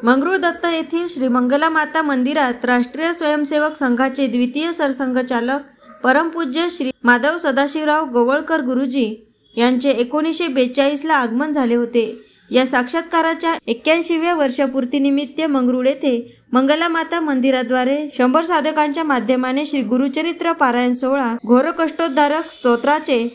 मंगरूळ दत्त येथील श्री मंगला माता मंदिरात राष्ट्रीय स्वयंसेवक संघाचे द्वितीय सरसंघचालक परमपूज्य श्री माधव सदाशिवराव गोवळकर गुरुजी यांचे 1942 ला आगमन झाले होते। या साक्षात्काराच्या 81व्या वर्षपूर्तीनिमित्त मंगरूळ येथे मंगला माता मंदिराद्वारे 100 साधकांच्या माध्यमाने श्री गुरुचरित्र पारायण सोहळा, घोरकष्टोद्धारक स्तोत्राचे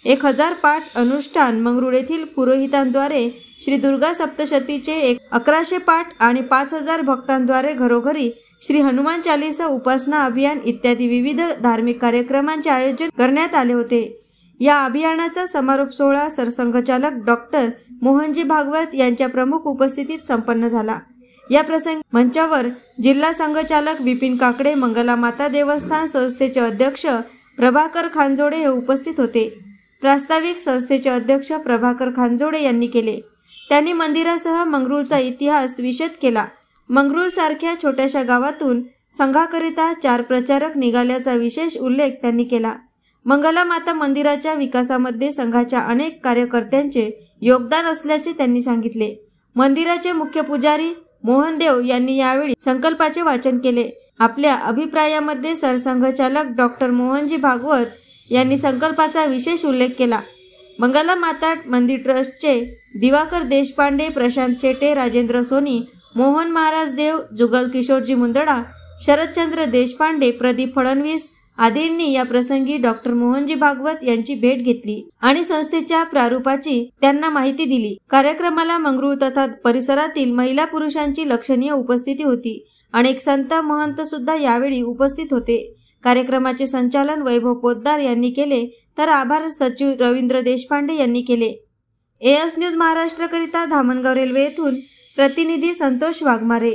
1000 पाठ अनुष्ठान, मंगरूळ येथील पुरोहितांद्वारे श्री दुर्गा सप्तशतीचे 1100 पाठ आणि 5000 भक्तांद्वारे घरोघरी श्री हनुमान चालीसा उपासना अभियान इत्यादी विविध धार्मिक कार्यक्रमांचे आयोजन करण्यात आले होते। या अभियानाचा समारोप सोहळा सरसंघचालक डॉक्टर मोहनजी भागवत यांच्या प्रमुख उपस्थितीत संपन्न झाला। या प्रसंगी मंचावर जिल्हा संघचालक विपिन काकडे, मंगला माता देवस्थान संस्थेचे अध्यक्ष प्रभाकर खानजोडे हे उपस्थित होते। प्रास्ताविक संस्थेचे अध्यक्ष प्रभाकर खानजोडे यांनी केले। त्यांनी मंदिरासह मंगरूळचा इतिहास विशद केला। मंगरूळ सारख्या छोट्याशा गावातून संघाकरिता 4 प्रचारक निघाल्याचा विशेष उल्लेख त्यांनी केला। मंगला माता मंदिराच्या विकासामध्ये संघाच्या अनेक कार्यकर्त्यांचे योगदान असल्याचे त्यांनी सांगितले। मंदिराचे मुख्य पुजारी मोहनदेव यांनी यावेळी संकल्पाचे वाचन केले। आपल्या अभिप्रायामध्ये सरसंघचालक डॉक्टर मोहनजी भागवत यांनी संकल्पाचा विशेष उल्लेख केला। मंगला माता मंदिर ट्रस्टचे दिवाकर देशपांडे, प्रशांत शेटे, राजेंद्र सोनी, मोहन महाराज देव, जुगल किशोरजी मुंदडा, शरदचंद्र देशपांडे, प्रदीप फडणवीस आदींनी या प्रसंगी डॉक्टर मोहनजी भागवत यांची भेट घेतली आणि संस्थेच्या प्रारूपाची त्यांना माहिती दिली। कार्यक्रमाला मंगरूळ तथा परिसरातील महिला पुरुषांची लक्षणीय उपस्थिती होती। अनेक संत महंत सुद्धा यावेळी उपस्थित होते। कार्यक्रमाचे संचालन वैभव पोद्दार यांनी केले तर आभार सचिव रवींद्र देशपांडे यांनी केले। एएस न्यूज महाराष्ट्र करिता धामणगाव रेल्वे येथून प्रतिनिधी संतोष वाघमारे।